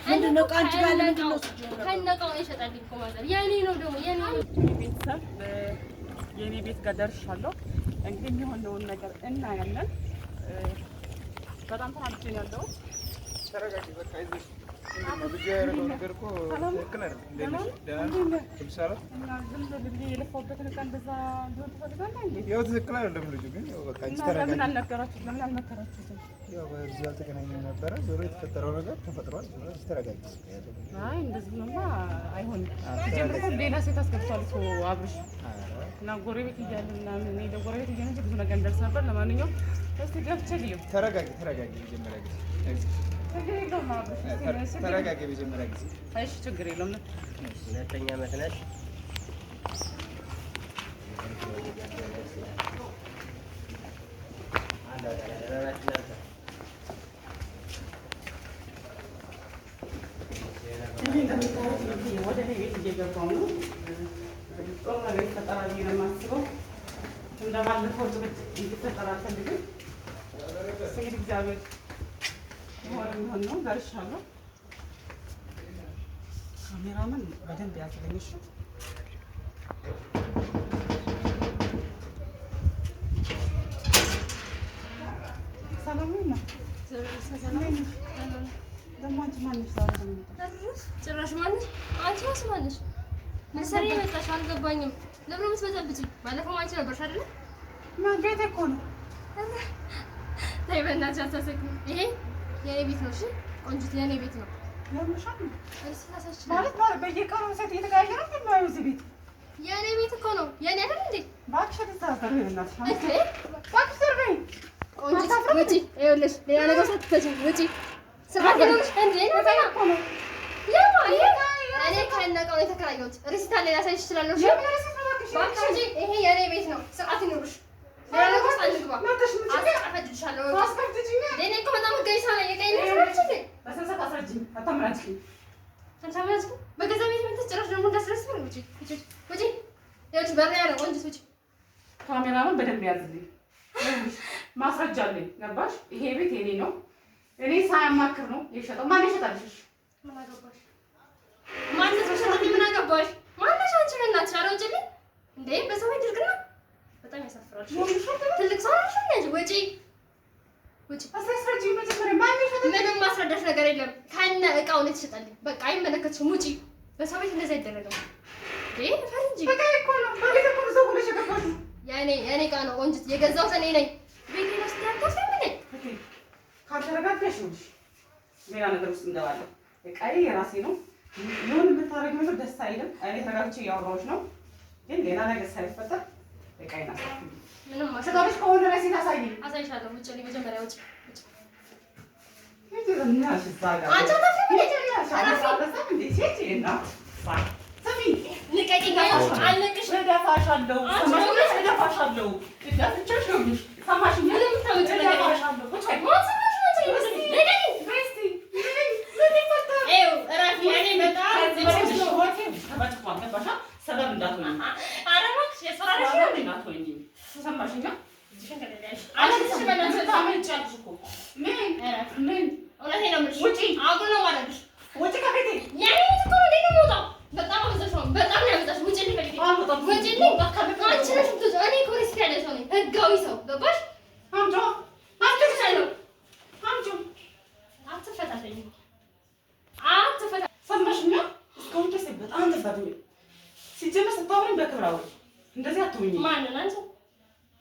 ምንድነው ቃንቺ ጋር ለምንድነው ከነቀው ይሸጣል እኮ ማለት የኔ ነው ደግሞ ቤተሰብ የኔ ቤት ጋር ደርሻለሁ። እንግዲህ የሚሆነውን ነገር እናያለን። በጣም ተናድጄ ነው ያለው። ተረጋጊ በቃ ይዘሽ ምንድነው ልጅ ያደረገው ነገር እኮ ትክክል አይደለም። እንደዚህ ደህና ትምሳለ እና ዝም ብዬ የለፋሁበትን ዕቃ እንደዛ እንዲሆን ትፈልጋለህ እንዴ? ያው ትክክል አይደለም ልጁ ግን ያው በቃ አንቺ ተረጋጊ። ለምን አልነገራችሁትም? ለምን አልመከራችሁትም? ያው በዚህ አልተገናኘንም ነበረ። ዞሮ የተፈጠረው ነገር ተፈጥሯል። ዞሮ ተረጋጊ። አይ እንደዚህ ነውማ አይሆንም። ሲጀምር ሌላ ሴት አስገብቷል እኮ አብርሽ እና ጎረቤት እያልን ምናምን እኔ ለጎረቤት እያልን ብዙ ነገር እንደርስ ነበር። ለማንኛውም እስቲ ገብቼ ልዩ። ተረጋጊ መጀመሪያ ጊዜ ተረጋጊ መጀመሪያ ጊዜ። እሺ ችግር የለውም። ሁለተኛ ዓመት ነሽ። ወደ ቤት እየገባሁ ነው። ጥሩ ነገር ይፈጠራል ብዬ ነው የማስበው። እንደባለፈው ጭቅጭቅ እንዲፈጠር አልፈልግም። እንግዲህ እግዚአብሔር የሚሆን ነው። ደርሻለሁ። ካሜራማን በደንብ ያዝልኝ እሺ። ሰላም ነው። ደግሞ አንቺ ማነሽ? ጭራሽ ማነሽ? አንቺ ማነሽ? ምን ሰሪ መጣሽ? አልገባኝም። ለምን የምትበጠብጪኝ? ባለፈው አንቺ ነበርሽ አይደለ? ቤቴ እኮ ነው። ተይ በእናትሽ አታስቂኝ። ይሄ የኔ ቤት ነው። እሺ ቆንጆት የኔ ቤት ነው። ማለት በየቀኑ ሴት እየተቀያየረ ነው እዚህ ቤት። የኔ ቤት እኮ ነው። የኔ አይደል እንዴ? እባክሽ ተሳስተር ይሆናልሽ። እሺ እባክሽ ዘርበኝ። ቆንጆት ውጪ። ይኸውልሽ ሌላ ነገር ሳትፈጂ ውጪ። ስራት ይኸውልሽ እንዴ ነውና ያማ እኔ ከነቀው የተከራየሁት ሪሲት አለ ላሳይሽ እችላለሁ። እሺ እባክሽ ውጪ። ይሄ የኔ ቤት ነው። ስርዓት ይኑርሽ። ሌላ ነገር ሳትግባ አስፈጅልሻለሁ። እኔ እኮ በጣም ገይሳ ነኝ። የቀኝ ነው እንዴ? በሰንሰት አስረጅኝ። አታምራጭኝ። ተንሳማጭ በገዛ ቤት ምን ትጨረሽ ደግሞ እንዳስረስ ነው። ውጪ ውጪ። ይኸውልሽ በር ያለው ቆንጆት ውጪ። ካሜራውን በደንብ ያዝልኝ። ማስረጃ አለኝ። ገባሽ? ይሄ ቤት የኔ ነው። እኔ ሳያማክር ነው የሸጠው። ማን ይሸጣልሽ? ምን አገባሽ? ማን ተሰሸኝ? ምን አገባሽ? ማንሽ አንቺ በእናትሽ አረውጭልኝ እንዴ? በሰው ቤት ድርግና በጣም ያሳፍራል። ትልቅ ሰው ነሽ እንዴ? ውጪ ውጪ። አስረጅኝ መጀመሪያ። ማን ይሸጣል? ምንም ማስረዳሽ ነገር የለም። ከነ እቃው ነው የተሸጠልኝ። በቃ አይመለከትሽም። ውጪ። በሰው ቤት እንደዛ አይደረግም እንዴ? ፈርንጂ በቃ እኮ ነው። በቤት እኮ ነው ሰው ብለሽ የገባሽው። የኔ እቃ ነው ቆንጆት። የገዛሁት እኔ ነኝ። ቤቴ ነው ስትያታሰኝ ምን ካልተረጋጋሽ ነው ሌላ ነገር ውስጥ እንገባለን። እቃዬ የራሴ ነው። ይሁን የምታረጊው ነገር ደስ አይልም። እኔ ተረጋግቼ እያወራሁሽ ነው። ግን ሌላ ነገር ሳይፈጠር እቃዬን አሳልፊ። ምንም ማሰጋብሽ ከሆነ ራሴን አሳይኝ። አሳይሻለሁ። ውጪ። መጀመሪያ ውጪ። ሲጀመር ስታወሪኝ በክብር አውሪ። እንደዚህ አትሁኝ። ማንን አንተ?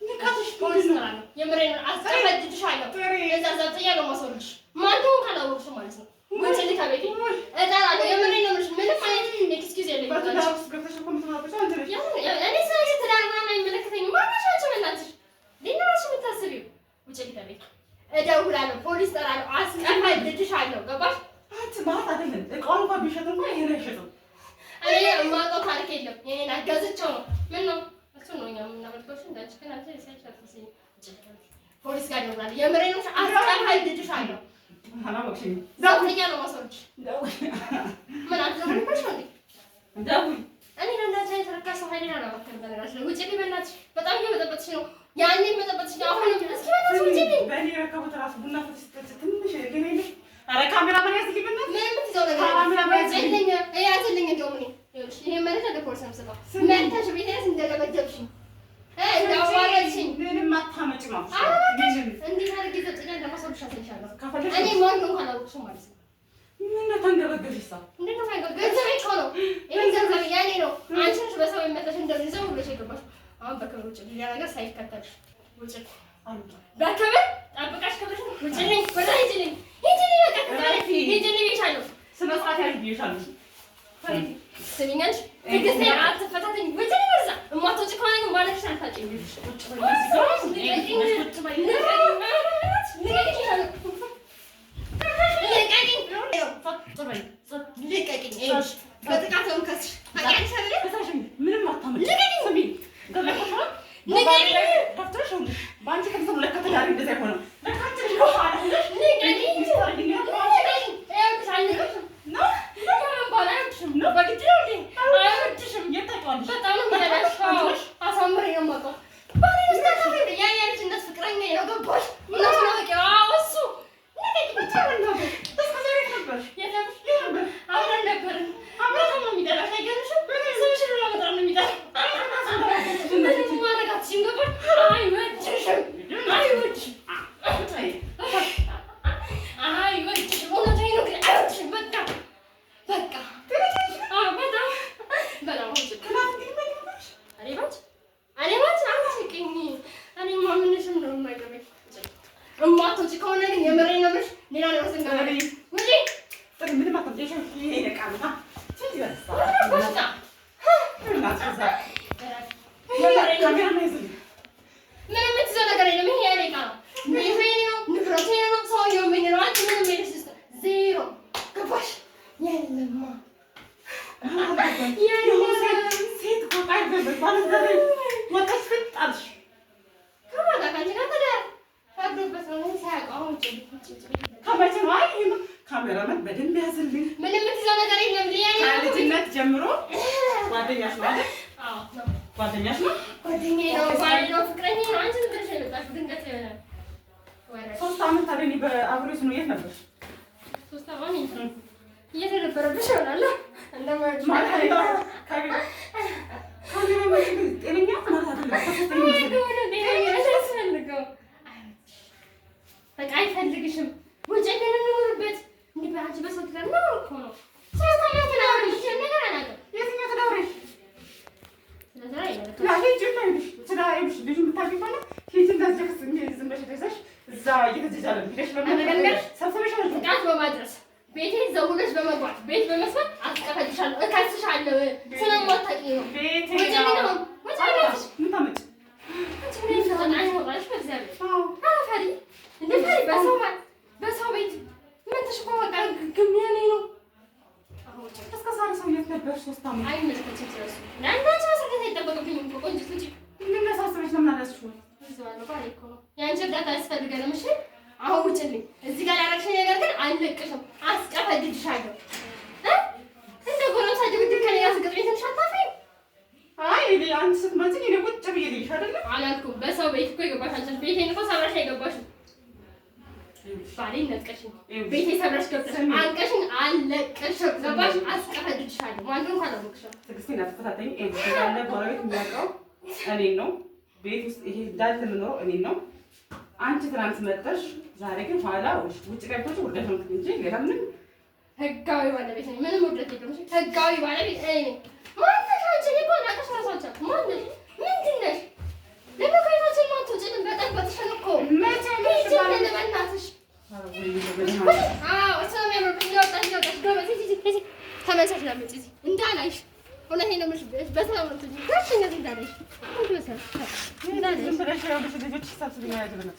ንካትሽ ፖሊስ ነው። የምሬን አስቀምጥልሻለሁ። እዛ ዘጥያ ነው ማሰልሽ። ማንተው ካላወቅሽ ማለት ነው። ወንጀል ከቤቴ እጠራለሁ። የምሬን ነው። ምንም አይነት ኤክስኪውዝ የለኝም። እኔ ስለዚህ ትዳርና አይመለከተኝም። ማንሽ አንቺ በእናትሽ ሊኖርሽ የምታስቢው ውጭ ከቤት እደውላለሁ። ፖሊስ እጠራለሁ። አስቀምጥልሻለሁ። ገባሽ? አንቺ ማለት አይደለም። እቃውን እንኳን ቢሸጥ እንኳን የለም የኔን አጋዝቼው ነው። ምን ነው እሱ ነው እኛ የምናመልከው። እንዳንቺ ግን አንተ ሳይሻልሽ ፖሊስ ጋር ይወራል። የምሬን ነው። አስቀምጥልሻለሁ። አላወቅሽኝ። ዘውተኛ ነው ማሰሮች ምን አትዘምርሽ ነው ደውይ። እኔ ለእናንተ የተረካሰው ኃይሌን አላባከንም። በነገራችን ላይ ውጭ በእናትሽ በጣም እየበጠበጥሽ ነው። ያኔ በጠበጥሽ ነው። አሁን እስኪ በእናትሽ ውጭ በእኔ ረከቡት እራሱ ቡና ፍትሽ ትንሽ ግን የለሽ። ኧረ ካሜራማን ያዝልኝ በእናትሽ። ምን የምትይዘው ነገር ያዝልኝ ያዝልኝ። እንደውም እኔ ይኸውልሽ ይሄን መረጃ ለፖሊስ ነው የምሰጠው። መተሽ ቤቴስ እንደለበጀብሽኝ እንዳዋረድሽኝ ምንም አታመጭም አልኩሽ። እንዲህ አድርጌ ዘብጥኛ ለማሰሩሽ አሳይሻለሁ። ከፈለግሽ እኔ ማን ነው ካላወቅሽው ማለት ነው። ምን ተንገበገብሽ? እሷ እንዴት ነው የማይገባው? ገንዘቤ እኮ ነው። ይሄ ገንዘብ ያኔ ነው። አንቺ ነሽ በሰው የመጣሽ እንደዚህ ዘው ብለሽ የገባሽ። አሁን በክብር ውጭ ሌላ ነገር ሳይከተልሽ ውጭ በክብር ጠብቃሽ ክብርሽ ውጭልኝ። ወደ ሂጂልኝ ሂጂልኝ። በቃ ክብር ሂጂልኝ ብዬሻለሁ። ስነ ስርዓት ያዥ ብዬሻለሁ። ስሚኝ አንቺ ትዕግስቴን አትፈታተኝ። ውጭልኝ ወደዛ። እማትወጪ ከሆነ ግን ማለትሽ አልታጭኝ። ምንም አታመጭም። በአንቺ ከተሰሩ ለካ ተዳሪ እንደዛ አይሆንም። ካሜራማን በደንብ ያዝልኝ። ምን የምትይዘው ነገር የለም። ከልጅነት ጀምሮ ጓደኛሽ ነው አይደል? አዎ ነው። ጓደኛሽ ነው? ጓደኛዬ ነው፣ ባሌ ነው፣ ፍቅረኛዬ ነው። አንቺ ዝም ብለሽ ነው የመጣሽው ድንገት ወረደ። 3 ዓመት ታዲያ በአብሬሽ ነው። የት ነበርሽ? 3 ዓመት እየተደበረብሽ ይሆናል። እንደማይሆን ማለት ነው። ካሜራማን ጤነኛ ማለት አይደለም። በቃ አይፈልግሽም። ውጭ እንኑርበት። እንዴ በአንቺ በሰው ትዳር ነው እኮ ነው። ስለዚህ ነው ነገር አላውቅም። የትኛው ትዳርሽ? ስለዚህ አይደለም። ያ ሂጂ ታይሽ ትዳርሽ ልጅ የምታውቂ ከሆነ ሂጂ እንዳትጀክስ ዝም ብለሽ ተይዘሽ እዛ እየተጀጃለ ቢደሽ ለምን ሰብሰበሽ ነው ጥቃት በማድረስ ቤቴ ዘውለሽ በመግባት ቤት በመስራት አስቀፈድሻለሁ፣ እከስሻለሁ። ስለማታውቂ ነው ቤቴ ነው ወጣሽ ምን ታመጭ ምን ፈተና አይወጣሽ በእግዚአብሔር አፈሪ እንደ ፈሪ በሰው ቤት ምን ተሽቆ በቃ ግምያኔ ነው። አሁን እስከ ዛሬ ሰው የት ነበር? 3 ዓመት አይመለከትሽም። ስለሱ ለአንዳች ማስረዳት አይጠበቅብኝም እኮ ቆንጆ ልጅ ምን ነሳሰበሽ? ለምን አላስሽው? ይዘዋለሁ ባለ እኮ ነው ያንቺ እርዳታ ያስፈልገንም። እሺ አሁን ውጭልኝ። እዚህ ጋር ያደረግሽኝ ነገር ግን አልለቅሽም፣ አስቀፈድድሻለሁ። እንደ ጎረምሳ ድብድብ ከእኔ ጋር ስትገጥሚ ትንሽ አታፍሪም? አይ እኔ አንቺ ስትመጪ እኔ ቁጭ ብዬ ልይሽ አይደለ አላልኩም። በሰው ቤት እኮ የገባሽ አንቺ ቤቴን እኮ ሰብረሽ የገባሽው። ባሌን ነጥቀሽኝ፣ ቤቴ ሰብረሽ ገብተሽ አንቀሽኝ፣ አልለቅሽም። ገባሽ? አስቀፈድድሻለሁ። ማንንም ካላወቅሽም ትዕግስቴን አትፈታተኝ። ያለ ጎረቤት የሚያውቀው እኔን ነው። ቤት ውስጥ ይሄ እንዳለ የምኖረው እኔን ነው። አንቺ ትናንት መጣሽ፣ ዛሬ ግን ኋላ ውጭ ገብቶሽ ውርደት ነው እንጂ ሌላ ምንም ህጋዊ ባለቤት ነኝ። ምንም ውርደት የለውም። ህጋዊ ባለቤት እኔ ነኝ። ማንተሽ አንቺ እኮ ናቀሽ ራሳቸው ማንተሽ ምንድን ነሽ? ለመከራችን ማትወጪልን በጣም በተሸነ እኮ መቼ ልጅ ለበናትሽ እሷም ያምርብሽ እያወጣሽ ጎበዝ ሂጂ ተመልሰሽ ላመጪ እዚህ እንዳላይሽ እውነቴን ነው የምልሽ። በሰላም ነው ትጂ ጋሽ እንደዚህ እንዳላይሽ ዝም ብለሽ ያሉሽ ልጆች ሰብስብኛ ያጅብነት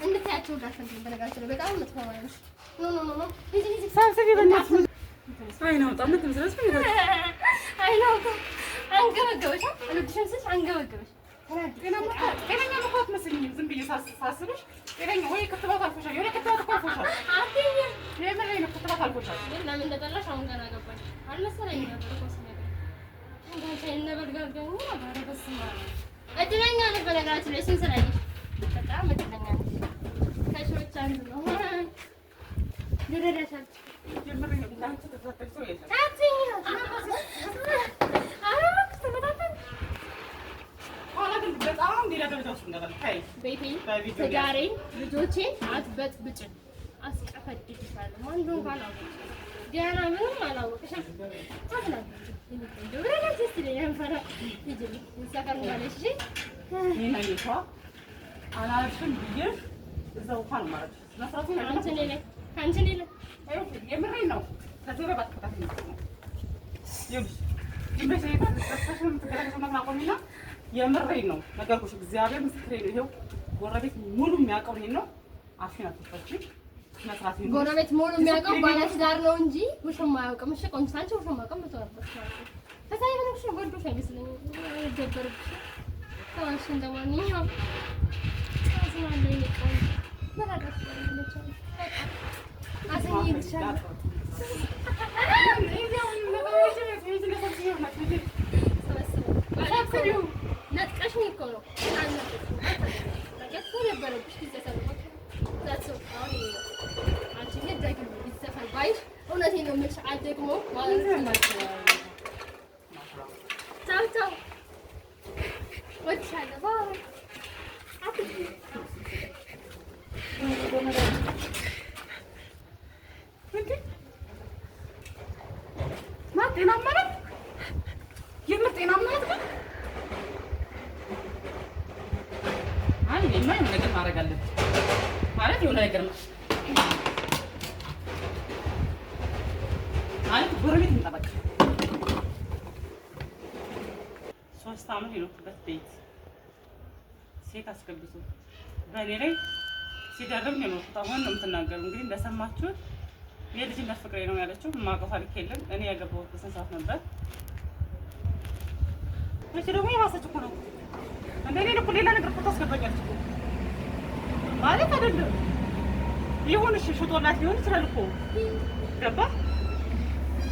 እንድታያቸው ጋር በነገራችን ላይ በጣም መጥፎ ነው። ኖ ኖ ኖ ሂጂ ሂጂ ሰብስቢ በእናትሽ አይ ነው በጣም ትምስለሽ አይ ነው አንገበገበሽ አልወድሽም ስልሽ አንገበገበሽ። ጤነኛ እኮ አትመስልኝም። ዝም ብዬ ሳስብሽ ጤነኛ ወይ ክትባት አልፎሻል። የሆነ ክትባት እኮ አልፎሻል። አትይኝም። የምሬን ነው ክትባት አልፎሻል። ግን ለምን እንደጠላሽ አሁን ገና ገባኝ። አልመሰለኝም ነበር እኮ ስነግርሽ። እንዳንቺ ነበርጋገኝ ነበር። በስመ አብ እድለኛ ነሽ። በነገራችን ላይ እሱን ስላየሽ በጣም እድለኛ ነሽ። ከሺዎች አንዱ ነው። ልረዳሻል። የምሬን ነው። እንዳንቺ ተፈጠቅ ሰው የለም። በጣም ሌላ ደረጃ ውስጥ እንደበልካይ ቤቴን፣ ትዳሬን፣ ልጆቼን አትበጥብጭን። አስቀፈድድሻለሁ። ማን እንደሆንኩ አላወቅሽም። ገና ምንም አላወቅሽም። ታትናለሽ እንደውረዳሽ ስትለኝ ፈራ ልጅ ሰፈር እንዳለሽ እኔና ይቷ አላልሽም ብዬሽ እዛው እንኳን ማለት መስራቱ አንቺ ሌላ የምሬን ነው። ከዚህ በቃ ተከታታይ ነው ይኸውልሽ ይመሰለኝ ተስተሽም ተገራሽ ማቆሚና የምሬን ነው ነገርኩሽ። እግዚአብሔር ምስክሬ ነው። ይሄው ጎረቤት ሙሉ የሚያውቀው ይሄን ነው። አፍሽን አትፈቺ መስራት ነው። ጎረቤት ሙሉ የሚያውቀው ባለትዳር ነው እንጂ ውሽማ አያውቅም። እሺ ቆንጆ አንቺ ውሽማ አያውቅም ብትወርበሽ ማለት ነው። ከዛ ይበልሽ ወልዶሽ አይመስለኝም። ደበርብሽ ታዋሽ እንደማንኛውም አዝናለሁ። ይልቀው በራዳሽ ለቻለ አሰኝ ይልሻል ነጥቀሽኝ እኮ ነው ነበረብሽ ጊዜ ሰለሞን አንቺ ግን ደግሞ ይዘፈን ባይሽ እውነቴን ነው የምልሽ። አልደግሞ ማለት ነው። ቻው ቻው ወድሻለሁ። ባይ ጤናማ ናት። የምር ጤናማ ናት። ግን አይ እኔማ የሆነ ነገር ማድረግ አለብኝ ማለት የሆነ ነገር ነው ማለት ጎረቤት እንጠበቅ። 3 ዓመት የኖርኩበት ቤት ሴት አስገብቶ በእኔ ላይ ሲደርብ ነው የኖርኩት። አሁን ነው የምትናገሩ እንግዲህ እንደሰማችሁት የልጅነት ፍቅሬ ነው ያለችው። የማውቀው ታሪክ የለም። እኔ ያገባሁት በስንት ሰዓት ነበር? እሺ ደግሞ የባሰች እኮ ነው እንደኔ እኮ ሌላ ነገር እኮ ታስገባኛለች እኮ ማለት አይደለም። ይሁን እሺ ሽጦላት ሊሆን ይችላል እኮ ገባ።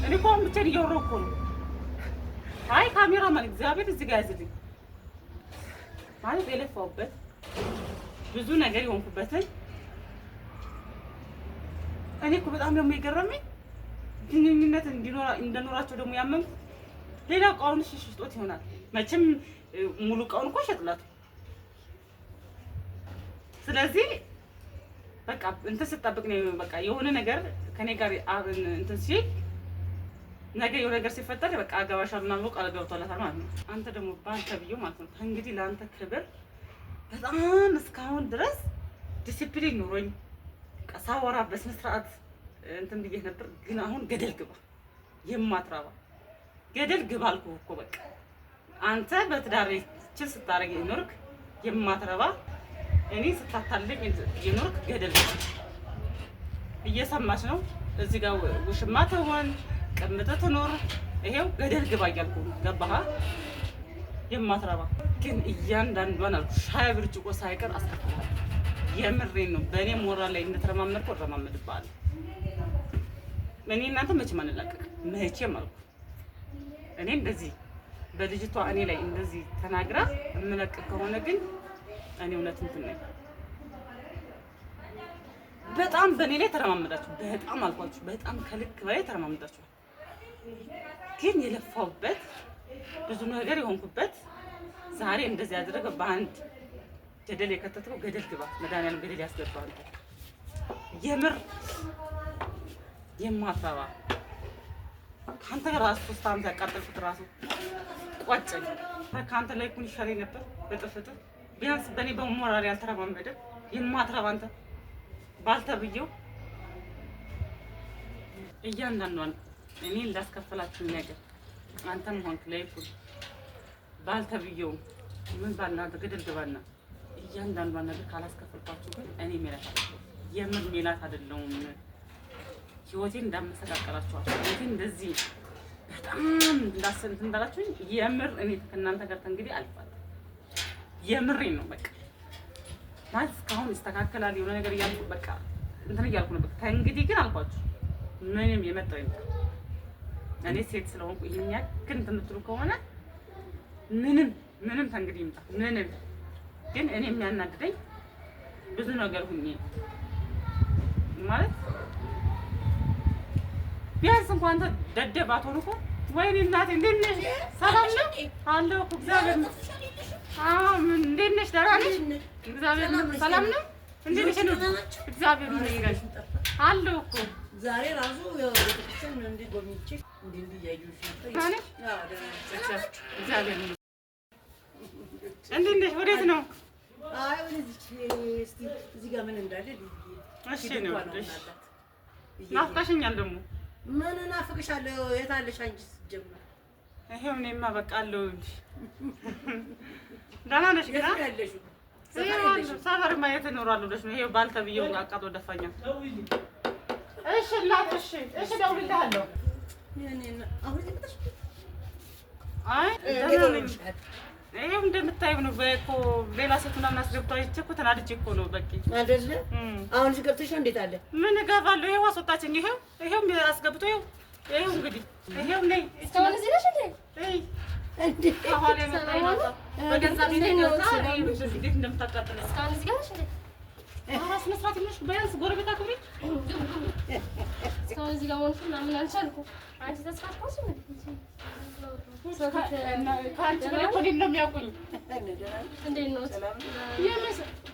እኔ እኮ አሁን ብቻዬን እያወራሁ እኮ ነው። አይ ካሜራማን እግዚአብሔር እዚህ ጋር ያዝልኝ ማለት የለፋሁበት ብዙ ነገር የሆንኩበትን እኔ እኮ በጣም ደግሞ የገረመኝ ግንኙነት እንደኖራቸው ደግሞ ያመንኩት ሌላ እቃውን ሽጦት ይሆናል መቼም ሙሉ እቃውን እኮ ሸጥላት። ስለዚህ በቃ እንትን ስጠብቅ ነው በቃ የሆነ ነገር ከኔ ጋር እንትን ሲል ነገ የሆነ ነገር ሲፈጠር በቃ አገባሻለሁ ምናምን ቃል ገብቶላታል ማለት ነው። አንተ ደግሞ ባንተ ብዬው ማለት ነው እንግዲህ ለአንተ ክብር በጣም እስካሁን ድረስ ዲሲፕሊን ኖሮኝ ሳወራ በስነ ስርዓት እንትን ብዬ ነበር። ግን አሁን ገደል ግባ የማትራባ ገደል ግባ አልኩህ እኮ በቃ አንተ በትዳር ችል ስታረግ ይኖርክ የማትረባ እኔ ስታታልኝ ይኖርክ ገደል ግባ። እየሰማች ነው እዚህ ጋር ውሽማ ትሆን ቅምጥ ትኖር ይሄው ገደል ግባ እያልኩ ገባህ? የማትረባ ግን እያንዳንዷን አልኩ ሻይ ብርጭቆ ሳይቀር አስከፍላለሁ። የምሬን ነው። በእኔ ሞራል ላይ እንደተረማመድኩ እረማመድብሃለሁ። እኔ እናንተ መቼም አንላቀቅም መቼም አልኩ። እኔ እንደዚህ በልጅቷ እኔ ላይ እንደዚህ ተናግራ የምለቅ ከሆነ ግን እኔ እውነት እንትን ነኝ። በጣም በእኔ ላይ ተረማመዳችሁ። በጣም አልኳችሁ፣ በጣም ከልክ በላይ ተረማመዳችሁ። ግን የለፋውበት ብዙ ነገር የሆንኩበት ዛሬ እንደዚህ ያደረገ በአንድ ገደል የከተተው ገደል ግባ መድኃኒዓለም ገደል ያስገባል። የምር የማትረባ ከአንተ ጋር ራሱ 3 ዓመት ያቃጠልኩት ራሱ ቋጨኝ። ከአንተ ላይ እኮ ይሻለኝ ነበር በጥፍጥ ቢያንስ በእኔ በሞራል ያልተረማመደ የማትረባ አንተ ባልተብየው እያንዳንዷን እኔ እንዳስከፈላችሁ ነገር አንተም ሆንክ ለይኩን ባልተብየው ምን ባልናንተ ገደል ግባና እያንዳንዷን ነገር ካላስከፈልኳችሁ ግን እኔ ሜላት አይደለሁም። የምር ሜላት አይደለሁም። ህይወቴን እንዳመሰቃቀላችኋል። ህይወቴን እንደዚህ በጣም እንዳሰንት እንዳላችሁኝ የምር እኔ ከእናንተ ጋር እንግዲህ አልፋለሁ። የምሬን ነው በቃ ማለት እስካሁን ይስተካከላል የሆነ ነገር እያልኩ በቃ እንትን እያልኩ ነበር። ከእንግዲህ ግን አልኳችሁ ምንም የመጣው ይምጣ። እኔ ሴት ስለሆንኩ ይሄን ያክል እንትን የምትሉ ከሆነ ምንም ከእንግዲህ ይምጣ ምንም። ግን እኔ የሚያናድደኝ ብዙ ነገር ሁኜ ማለት ቢያንስ እንኳን አንተ ደደብ አትሆን እኮ ወይኔ እናቴ እንዴት ነሽ? ሰላም ነው አለሁ እኮ እግዚአብሔር ይመስገን። እንዴት ነሽ? ደህና ነሽ? እግዚአብሔር ይመስገን። ሰላም ነው እንዴት ነሽ? እግዚአብሔር ይመስገን አለሁ እኮ ዛሬ ራሱ ቤተክርስቲያን እንዲህ ጎብኝቼ እንዲህ እያየሁሽ ነበር። እግዚአብሔር ይመስገን። እንዴት ነሽ? ወዴት ነው? አይ ወደዚች እስቲ እዚህ ጋር ምን እንዳለ እሺ ነው እሺ። ናፍቀሽኛል ደግሞ ምን እናፍቅሻለሁ? የት አለሽ አንቺ? ስትጀምር ይሄው እኔማ በቃ አለሁልሽ። ደህና ነሽ? ግን ያለሽው ሰፈር ማየት እኖራለሁ ብለሽ ነው? ይሄው ባልተብዬው አቃጥሎ ደፋኛል። እሺ እናት እሺ እደውልልሃለሁ። አሁን ልቅጥሽ? አይ ደህና ነኝ። ይሄው እንደምታየው ነው እኮ ሌላ ሴት ምናምን አስገብቶ አይቼ እኮ ተናድጄ እኮ ነው በቃ አይደለ? አሁን እዚህ ገብተሽ እንዴት አለ? ምን እገባለሁ? ይሄው አስወጣችኝ። ይሄው አስገብቶ ይሄው እንግዲህ ይሄው ነይ። እስካሁን እዚህ ነሽ እንዴ? እንዴ አሁን የመጣኝ ነው በገዛ ቤቴ ነው እንዴት እንደምታቃጥለው። እስካሁን እዚህ ጋር ነሽ እንዴ? አራስ መስራት ይመሽ ቢያንስ ጎረቤት አክብሪ። እስካሁን እዚህ ጋር ሆንኩ ምናምን አልቻልኩም። አንቺ ተስፋ አትቆርጪ ምን ከአንቺ በላይ እኮ እኔን ነው የሚያውቁኝ። እንዴት ነው?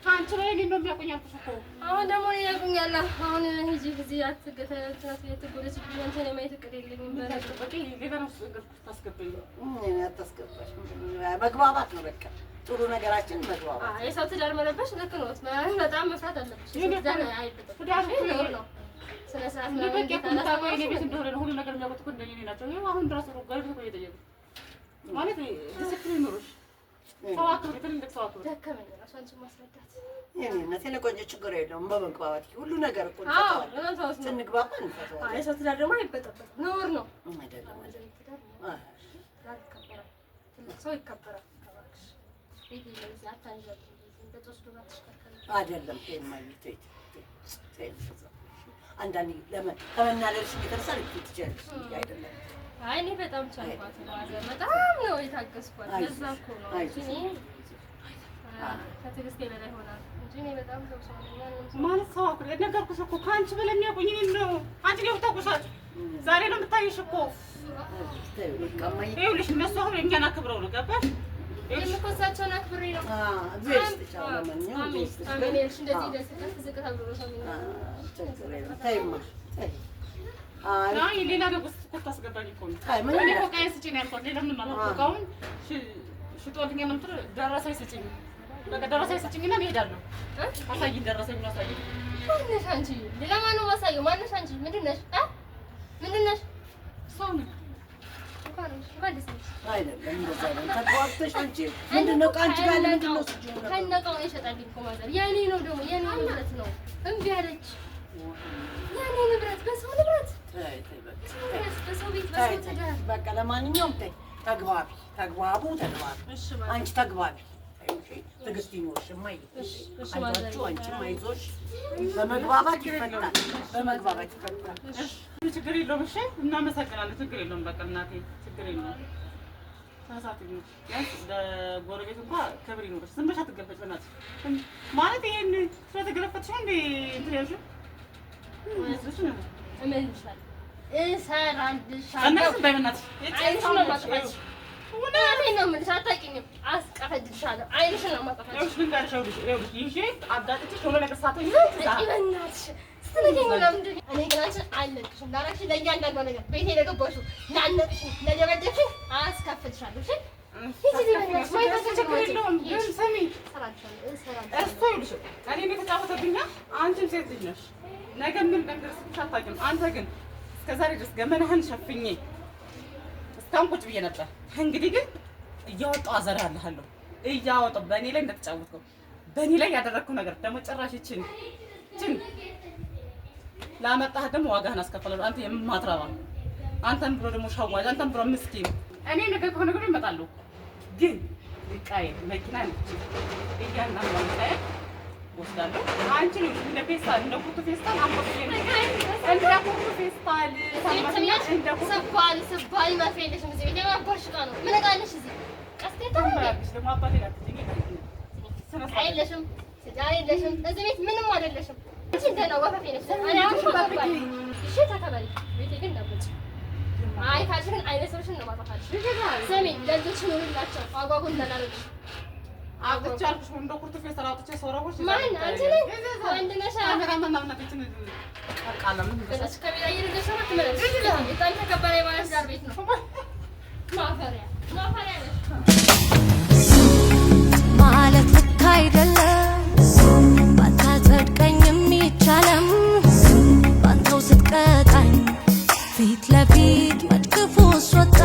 ከአንቺ በላይ እኔን ነው የሚያውቁኝ አልኩሽ እኮ። አሁን ደግሞ እኔን ያውቁኛል። አሁን ሂጂ እዚህ አትጎለችብኝ። አንቺን የማየት እቅድ የለኝም። ሌላ ነው ታስገባኝ። አታስገባሽ። መግባባት ነው በቃ ጥሩ ነገራችን መግባባት። የሰው ትዳር መረበሽ ልክ ነው። በጣም መፍራት አለብሽ። ትዳር ነው ስነ ስርዓት ነው። በቃ ከምታውቀው የእኔ ቤት እንደሆነ ሁሉ ነገር የሚያውቁት እኮ እንደኔ ናቸው። ይኸው አሁን ድረስ ጎረቤት እኮ እየጠየቁ ማለት ዲስፕሊን ኖሮሽ ሰው አክብሪ፣ ትልልቅ ሰው አክብሪ። ደከመኝ እራሱ አንቺን ማስረዳት። የእኔ እናት የእኔ ቆንጆ ችግር የለውም በመግባባት ሁሉ ነገር እኮ ስንግባባ እንፈታዋለን። የሰው ትዳር ደግሞ አይበጠበጥም፣ ነውር ነው አይደለም? ሰው ይከበራል። አይደለም አንዳንዴ ከመናደድሽ የተነሳ ልትይ ትችያለሽ። አይደለም አይ እኔ በጣም ቻልኳት ማዘር በጣም ነው የታገስኳት። ለዛ እኮ ነው እንጂ ከትዕግስቴ በላይ ሆናል እንጂ እኔ በጣም ሰው ማለት ሰው አኩሪ ነገርኩሽ እኮ ከአንቺ በላይ የሚያውቁኝ እኔን ነው። አንቺ ነው የምታውቁሻት። ዛሬ ነው የምታይሽ እኮ። ይኸውልሽ እነሱ አሁን እኛን አክብረው ነው ገባሽ? የምኮሳቸውን አክብሬ ነው። ሌላ ነገር ውስጥ እኮ ታስገባኝ እኮ ነው። እኔ እኮ ዕቃዬን ስጪኝ ነው ያልኳት። ሌላ ምንም አላልኩም። ዕቃውን ሽጦልኝ የምትል ደረሰኝ ስጪኝ፣ በቃ ደረሰኝ ስጪኝና እሄዳለሁ። አሳይኝ፣ ደረሰኝ አሳይኝ። ማነሽ አንቺ? ሌላ ማነው ማሳየው? ማነሽ አንቺ? ምንድን ነሽ? ምንድን ነሽ? ሰው ነኝ። አይደለም እንደዛ ነው። ተግባብተሽ አንቺ ምንድነው ከአንቺ ጋር ለምንድን ነው ስጪኝ ነው? ከነቃው ይሸጣልኝ እኮ ማዘር። የኔ ነው ደግሞ የኔ ንብረት ነው። እምቢ አለች። የኔ ንብረት በሰው ንብረት በሰው ቤት በሰው ትዳር። በቃ ለማንኛውም ተይ፣ ተግባቡ። አንቺ ተግባቢ። ትዕግስት ይኖርሽ እማዬ። አይዟችሁ፣ አንቺም አይዞሽ። በመግባባት ይፈታል። ችግር የለውም። እሺ እናመሰግናለን። ችግር የለውም። በቃ እናቴ ችግር የለውም። ተሳሳትኩኝ። ቢያንስ ለጎረቤት እንኳን ክብር ይኖርሽ። ዝም ብለሽ አትገለፈጭ በእናትሽ። ማለት ይሄን ስለተገለፈጥሽ እንደ እንትን ያልሽው እመልሻለሁ፣ እሰራልሻለሁ። እነሱም በእናትሽ አይንሽን ነው የማጠፋልሽ። እውነቴን ነው የምልሽ። አታውቂኝም። አስቀፈድልሻለሁ። አይንሽን ነው የማጠፋልሽ። ይኸውልሽ ልንገርሽ፣ ይኸውልሽ ይዤ አጋጥቼሽ የሆነ ነገር ሳትሆኝ በእናትሽ ስትነግሪኝ ምናምን እኔ ግን አንቺን አልነቅሽም። ላደረግሽ ለእያንዳንዷ ነገር ቤቴ ለገባሽው ላነቅሽኝ፣ ለደበደብሽኝ አስከፍልሻለሁ። እሺ ሂጂ በእናትሽ። ችግር የለውም። ግን ስሚ እሱ ይኸውልሽ እኔን የተጫወተብኝ አንቺም ሴት ልጅ ነሽ። ነገ ምን እንደሚደርስብሽ አታውቂም። አንተ ግን እስከዛሬ ድረስ ገመናህን ሸፍኜ እስካሁን ቁጭ ብዬ ነበር። እንግዲህ ግን እያወጣሁ አዘራልሃለሁ። እያወጣሁ በእኔ ላይ እንደተጫወትከው በእኔ ላይ ያደረግከው ነገር ደግሞ ጭራሽ ይችን ላመጣህ ደግሞ ዋጋህን አስከፍላለሁ። አንተ የማትረባ አንተን ብሎ ደግሞ ሻዋጅ አንተን ብሎ ምስኪን እኔ ነገ ከሆነ ግን እመጣለሁ ግን ቃይ መኪና ነች እያንዳንዱ ላይ ወስዳለሁ አንቺ ነው እንደ ፌስታል እንደ ኩቱ ፌስታል አንቆጥዬ እንደ ኩቱ ፌስታል ሰባል ማፈለሽም እዚህ ቤት ያባሽ ነው ምን ቃልሽ እዚህ ቀስቴታ ታምራለሽ ደግሞ አባቴ ጋር ትገኝ አይለሽም ስዳር የለሽም እዚህ ቤት ምንም አይደለሽም አንቺ እንደው ወፈፌ ነሽ እኔ አሁን ተባባይ እሺ ተከበሪ ቤቴ ግን ደብጭ አይ ካሽን አይነስርሽን ነው ማጣፋሽ ሰሚ ለልጆች ነው ሁላቸው አጓጉን ተናለች አጥቻልኩሽ እንደ ኩርቱ ፌስታል አጥቼ ሶራቦሽ ማን አንቺ ነሽ ወንድ ነሽ ካሜራማን እናትችን አቃለም በለሽ ከቢራ ይርገሽ ነው ትመለሽ በጣም ተከበረ ማለት ዳር ቤት ነው ማፈሪያ ነሽ ማለት ልክ አይደለም ባታጸድቀኝ የሚቻለም ባንተው ስትቀጣኝ ፊት ለፊት መድክፉ ወጣ